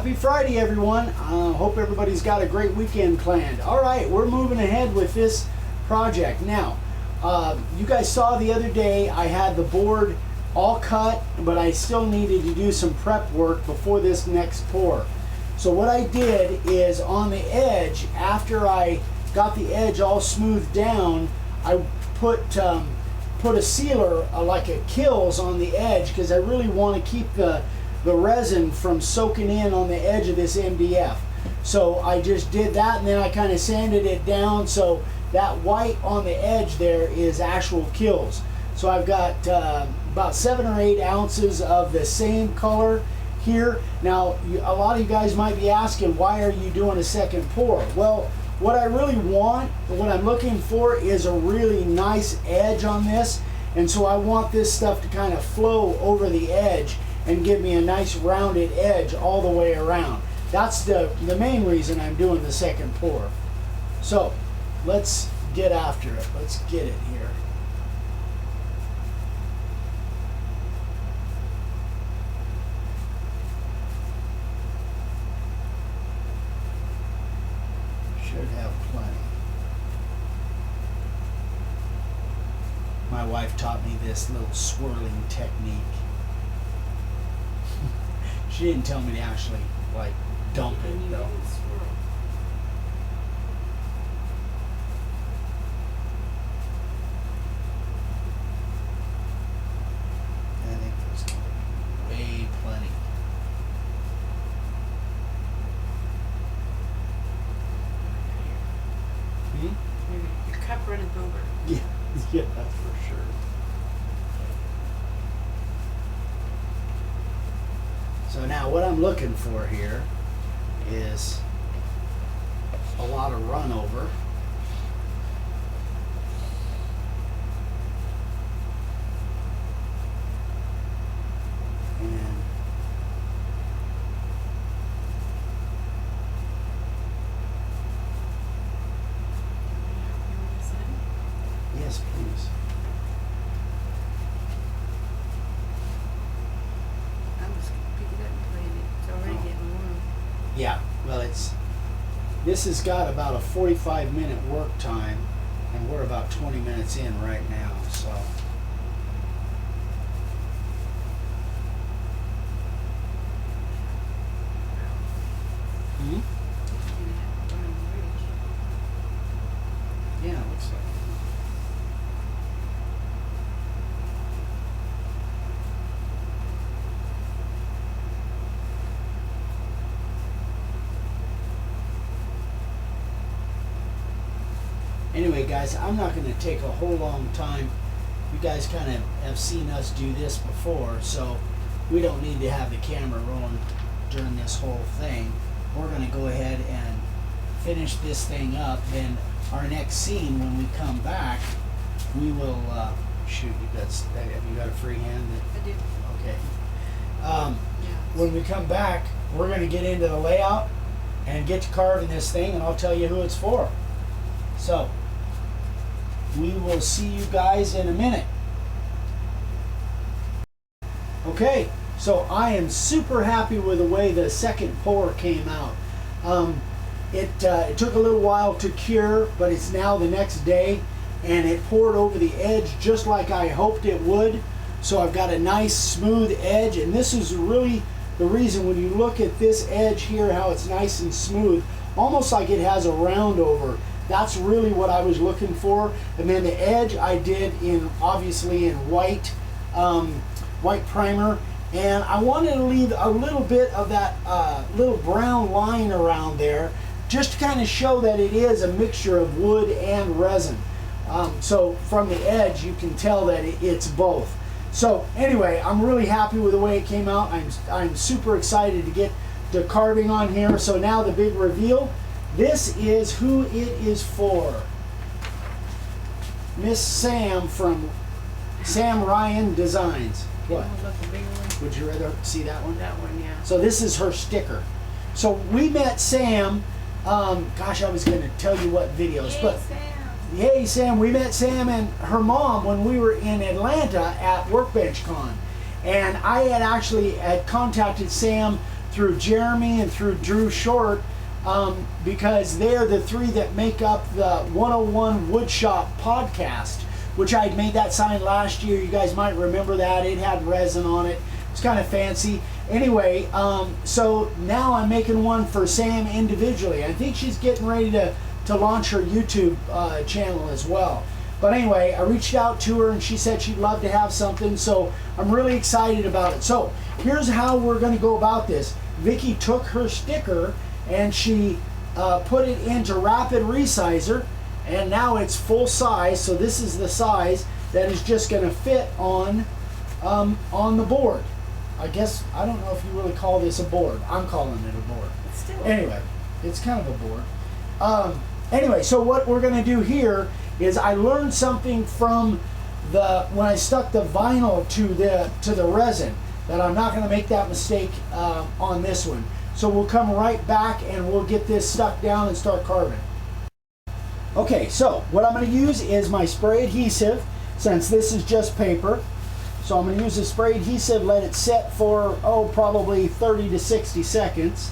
Happy Friday, everyone. Hope everybody's got a great weekend planned. All right, we're moving ahead with this project. Now, you guys saw the other day I had the board all cut, but I still needed to do some prep work before this next pour. So what I did is on the edge, after I got the edge all smoothed down, I put a sealer like a Kills on the edge because I really want to keep the resin from soaking in on the edge of this MDF. So I just did that, and then I kind of sanded it down so that white on the edge there is actual Kills. So I've got about 7 or 8 ounces of the same color here. Now, a lot of you guys might be asking, why are you doing a second pour? Well, what I really want, what I'm looking for is a really nice edge on this, and so I want this stuff to kind of flow over the edge and give me a nice rounded edge all the way around. That's the main reason I'm doing the second pour. So let's get after it. Let's get it here. Should have plenty. My wife taught me this little swirling technique. She didn't tell me to actually like dump it though. I think there's going to be way plenty. Your cup running over. Yeah, yeah, that's for sure. So now what I'm looking for here is a lot of run over. And yes, please. I'm just gonna pick it up and put it in. It's already getting warm. Yeah, well, this has got about a 45-minute work time, and we're about 20 minutes in right now, so. Hmm? Yeah, it looks like it. Anyway, guys, I'm not going to take a whole long time. You guys kind of have seen us do this before, so we don't need to have the camera rolling during this whole thing. We're going to go ahead and finish this thing up. Then our next scene, when we come back, we will shoot. Have you got a free hand? I do. Okay. Yeah. When we come back, we're going to get into the layout and get to carving this thing, and I'll tell you who it's for. So, we will see you guys in a minute. Okay, so I am super happy with the way the second pour came out. It took a little while to cure, but it's now the next day, and it poured over the edge just like I hoped it would. So I've got a nice smooth edge, and this is really the reason when you look at this edge here, how it's nice and smooth, almost like it has a round over. That's really what I was looking for. And then the edge I did obviously in white, white primer. And I wanted to leave a little bit of that little brown line around there, just to kind of show that it is a mixture of wood and resin. So from the edge, you can tell that it's both. So anyway, I'm really happy with the way it came out. I'm super excited to get the carving on here. So now the big reveal. This is who it is for. Miss Sam from SamRyan Designs. What? Would you rather see that one? That one, yeah. So this is her sticker. So we met Sam. Gosh, I was going to tell you what videos, Hey, but Sam. hey, Sam. We met Sam and her mom when we were in Atlanta at Workbench Con, and I had actually contacted Sam through Jeremy and through Drew Short, because they're the three that make up the 101 Woodshop podcast, which I made that sign last year. You guys might remember that. It had resin on it. It's kind of fancy. Anyway, so now I'm making one for Sam individually. I think she's getting ready to launch her YouTube channel as well. But anyway, I reached out to her and she said she'd love to have something, so I'm really excited about it. So here's how we're going to go about this. Vicki took her sticker and she put it into rapid resizer, and now it's full size. So this is the size that is just going to fit on the board. I guess, I don't know if you really call this a board. I'm calling it a board. It's still Anyway, it's kind of a board. Anyway, so what we're going to do here is I learned something from when I stuck the vinyl to the resin, that I'm not going to make that mistake on this one. So we'll come right back and we'll get this stuck down and start carving. Okay, so what I'm going to use is my spray adhesive, since this is just paper. So I'm going to use the spray adhesive, let it set for, probably 30 to 60 seconds.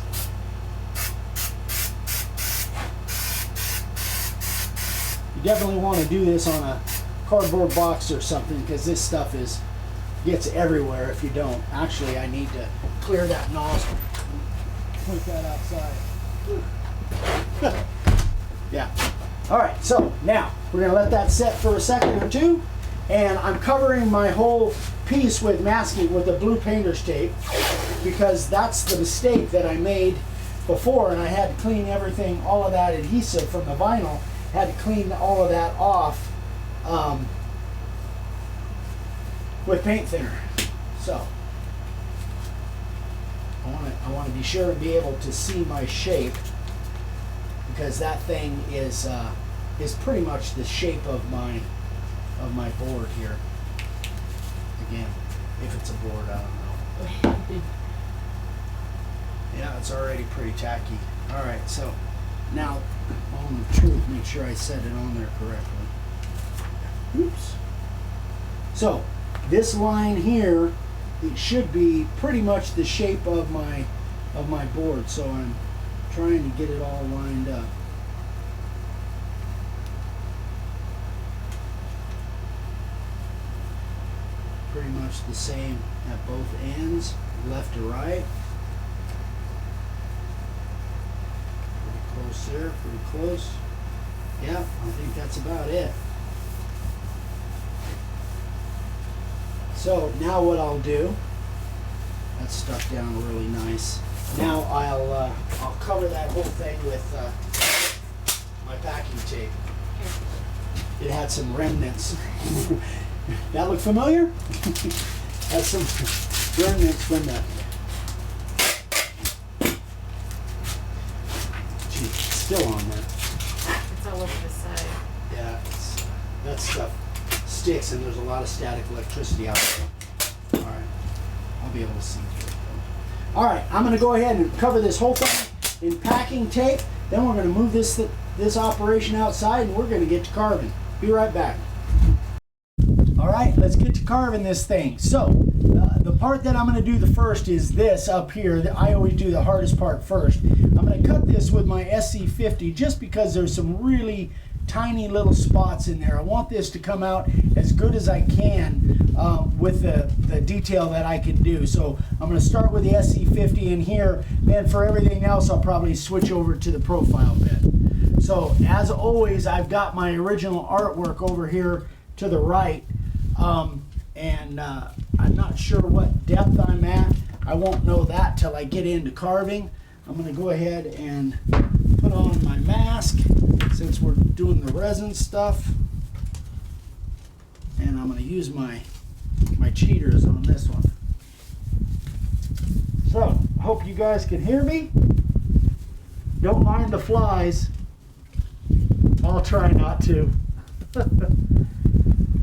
You definitely want to do this on a cardboard box or something, because this stuff gets everywhere if you don't. Actually, I need to clear that nozzle. Put that outside. Yeah. All right, so now we're going to let that set for a second or two. And I'm covering my whole piece with masking with the blue painter's tape, because that's the mistake that I made before, and I had to clean everything, all of that adhesive from the vinyl, had to clean all of that off with paint thinner. So I want to be sure and be able to see my shape, because that thing is pretty much the shape of my board here. Again, if it's a board, I don't know. Yeah, it's already pretty tacky. All right, so now, on the truth, make sure I set it on there correctly. Oops. So this line here, it should be pretty much the shape of my board. So I'm trying to get it all lined up. Pretty much the same at both ends, left to right. Pretty close there, pretty close. Yeah, I think that's about it. So now what I'll do, that's stuck down really nice. Now I'll cover that whole thing with my packing tape. It had some remnants. That look familiar? Has some remnants from that. Gee, it's still on there. It's all over the side. Yeah, that stuff sticks, and there's a lot of static electricity out there. All right, I'll be able to see through it though. All right, I'm going to go ahead and cover this whole thing in packing tape. Then we're going to move this operation outside, and we're going to get to carving. Be right back. All right, let's get to carving this thing. So the part that I'm going to do the first is this up here. I always do the hardest part first. I'm going to cut this with my SC50 just because there's some really tiny little spots in there. I want this to come out as good as I can with the detail that I can do. So I'm going to start with the SC50 in here. Then for everything else, I'll probably switch over to the profile bit. So as always, I've got my original artwork over here to the right. I'm not sure what depth I'm at. I won't know that till I get into carving. I'm going to go ahead and put on my mask since we're doing the resin stuff. And I'm going to use my cheaters on this one. So, hope you guys can hear me. Don't mind the flies. I'll try not to.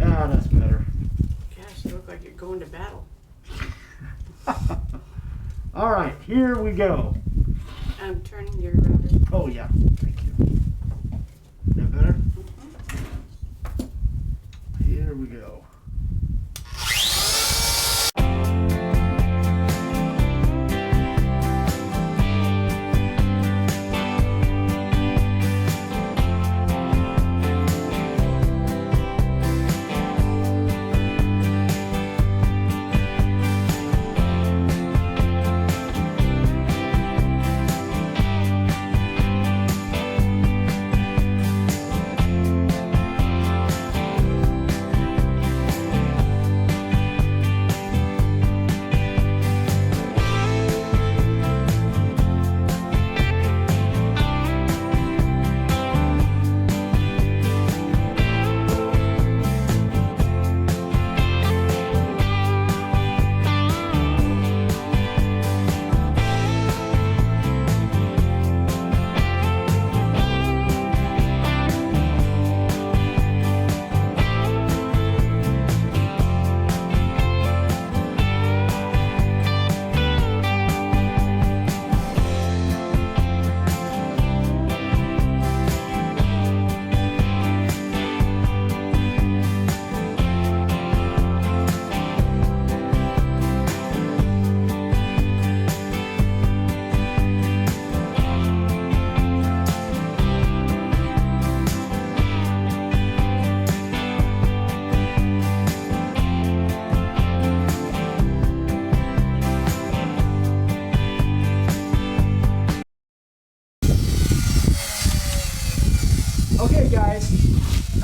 Ah, that's better. Gosh, you look like you're going to battle. All right, here we go. I'm turning your router. Oh yeah, thank you. Is that better? Here we go.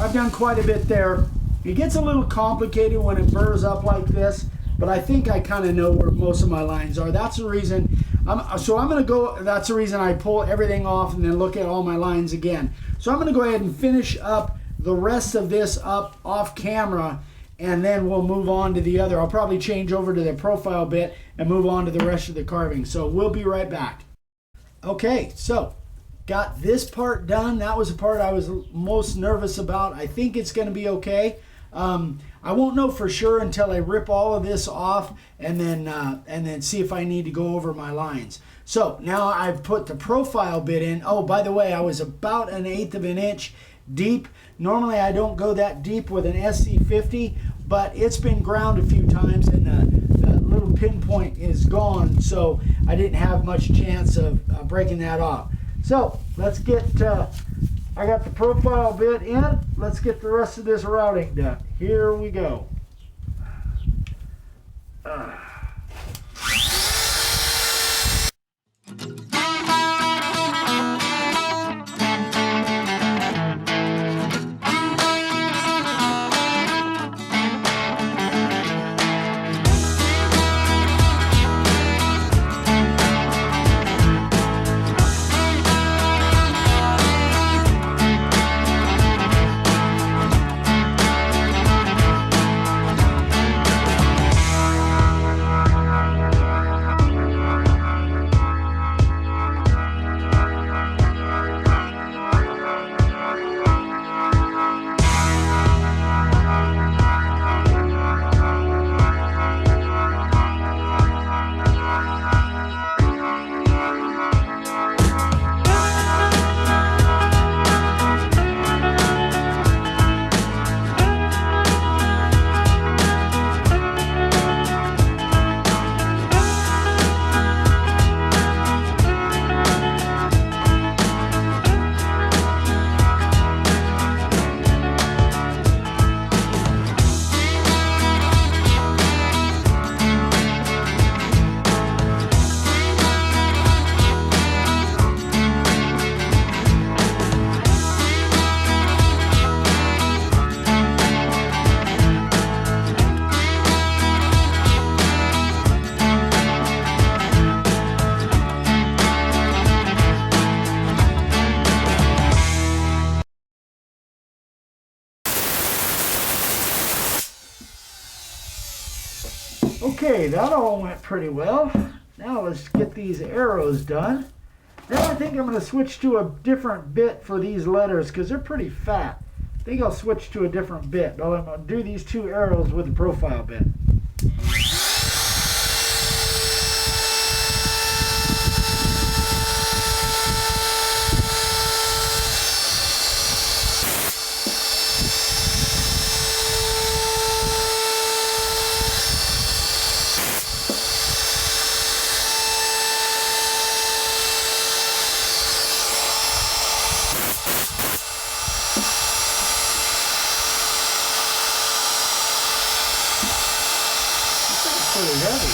I've done quite a bit there. It gets a little complicated when it burrs up like this, but I think I kind of know where most of my lines are. That's the reason. That's the reason I pull everything off and then look at all my lines again. So I'm going to go ahead and finish up the rest of this up off camera, and then we'll move on to the other. I'll probably change over to the profile bit and move on to the rest of the carving. So we'll be right back. Okay, so got this part done. That was the part I was most nervous about. I think it's going to be okay. I won't know for sure until I rip all of this off and then see if I need to go over my lines. So now I've put the profile bit in. Oh, by the way, I was about 1/8 of an inch deep. Normally I don't go that deep with an SC50, but it's been ground a few times and the little pinpoint is gone, so I didn't have much chance of breaking that off. So let's get, I got the profile bit in. Let's get the rest of this routing done. Here we go. Okay, that all went pretty well. Now let's get these arrows done. Then I think I'm going to switch to a different bit for these letters because they're pretty fat. I think I'll switch to a different bit. But I'm going to do these 2 arrows with the profile bit. Pretty heavy.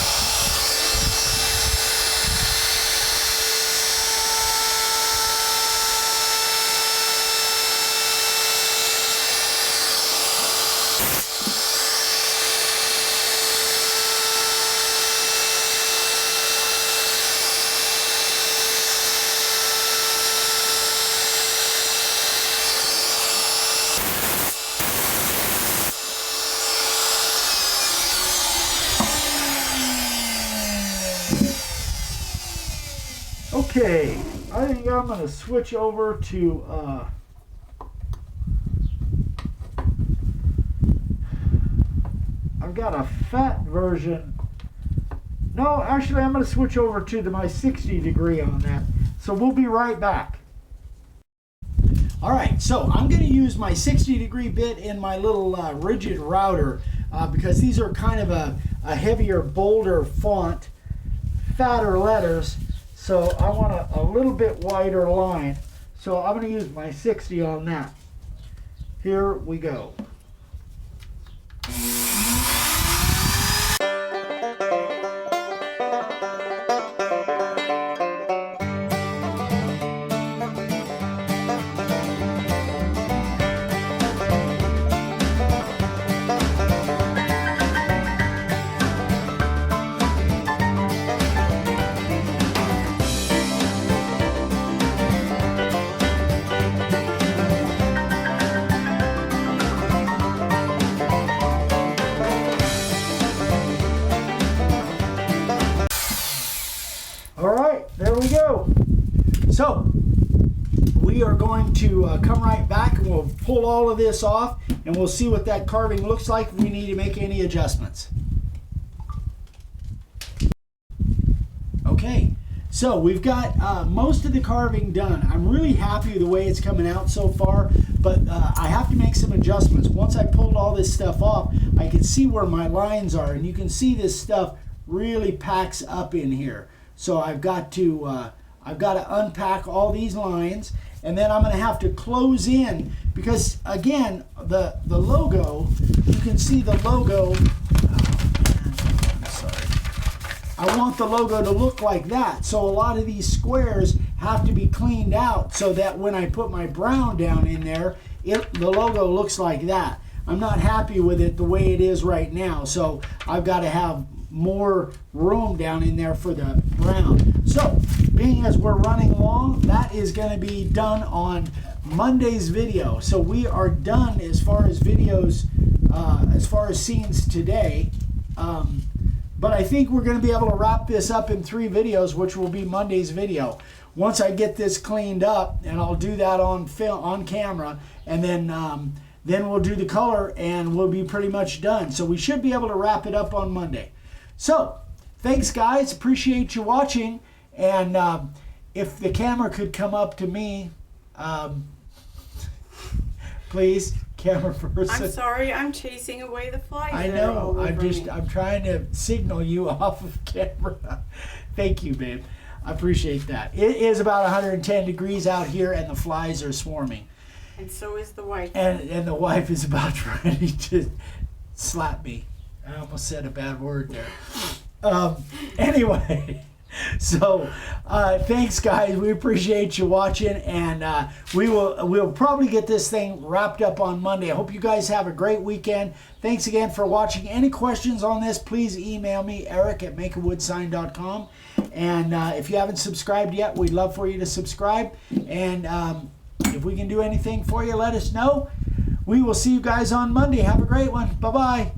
Okay, I think I'm going to switch over to I've got a fat version. No, actually I'm going to switch over to my 60 degree on that. So we'll be right back. Alright, so I'm going to use my 60 degree bit in my little rigid router because these are kind of a heavier, bolder font, fatter letters. So I want a little bit wider line. So I'm going to use my 60 on that. Here we go. So we are going to come right back and we'll pull all of this off and we'll see what that carving looks like if we need to make any adjustments. Okay, so we've got most of the carving done. I'm really happy with the way it's coming out so far, but I have to make some adjustments. Once I pulled all this stuff off, I can see where my lines are, and you can see this stuff really packs up in here. So I've got to unpack all these lines, and then I'm going to have to close in because again the logo, you can see the logo. I want the logo to look like that. So a lot of these squares have to be cleaned out so that when I put my brown down in there, the logo looks like that. I'm not happy with it the way it is right now. So I've got to have more room down in there for the brown. So being as we're running long, that is going to be done on Monday's video. So we are done as far as videos, as far as scenes today. But I think we're going to be able to wrap this up in 3 videos, which will be Monday's video. Once I get this cleaned up, and I'll do that on film, on camera, and then we'll do the color, and we'll be pretty much done. So we should be able to wrap it up on Monday. So thanks, guys. Appreciate you watching. And if the camera could come up to me, please. Camera person. I'm sorry, I'm chasing away the flies. I know. I'm trying to signal you off of camera. Thank you, babe. I appreciate that. It is about 110 degrees out here, and the flies are swarming. And so is the wife. And the wife is about ready to slap me. I almost said a bad word there. Anyway. So thanks, guys. We appreciate you watching, and we'll probably get this thing wrapped up on Monday. I hope you guys have a great weekend. Thanks again for watching. Any questions on this, please email me, eric@makeawoodsign.com. And if you haven't subscribed yet, we'd love for you to subscribe. And if we can do anything for you, let us know. We will see you guys on Monday. Have a great one. Bye-bye.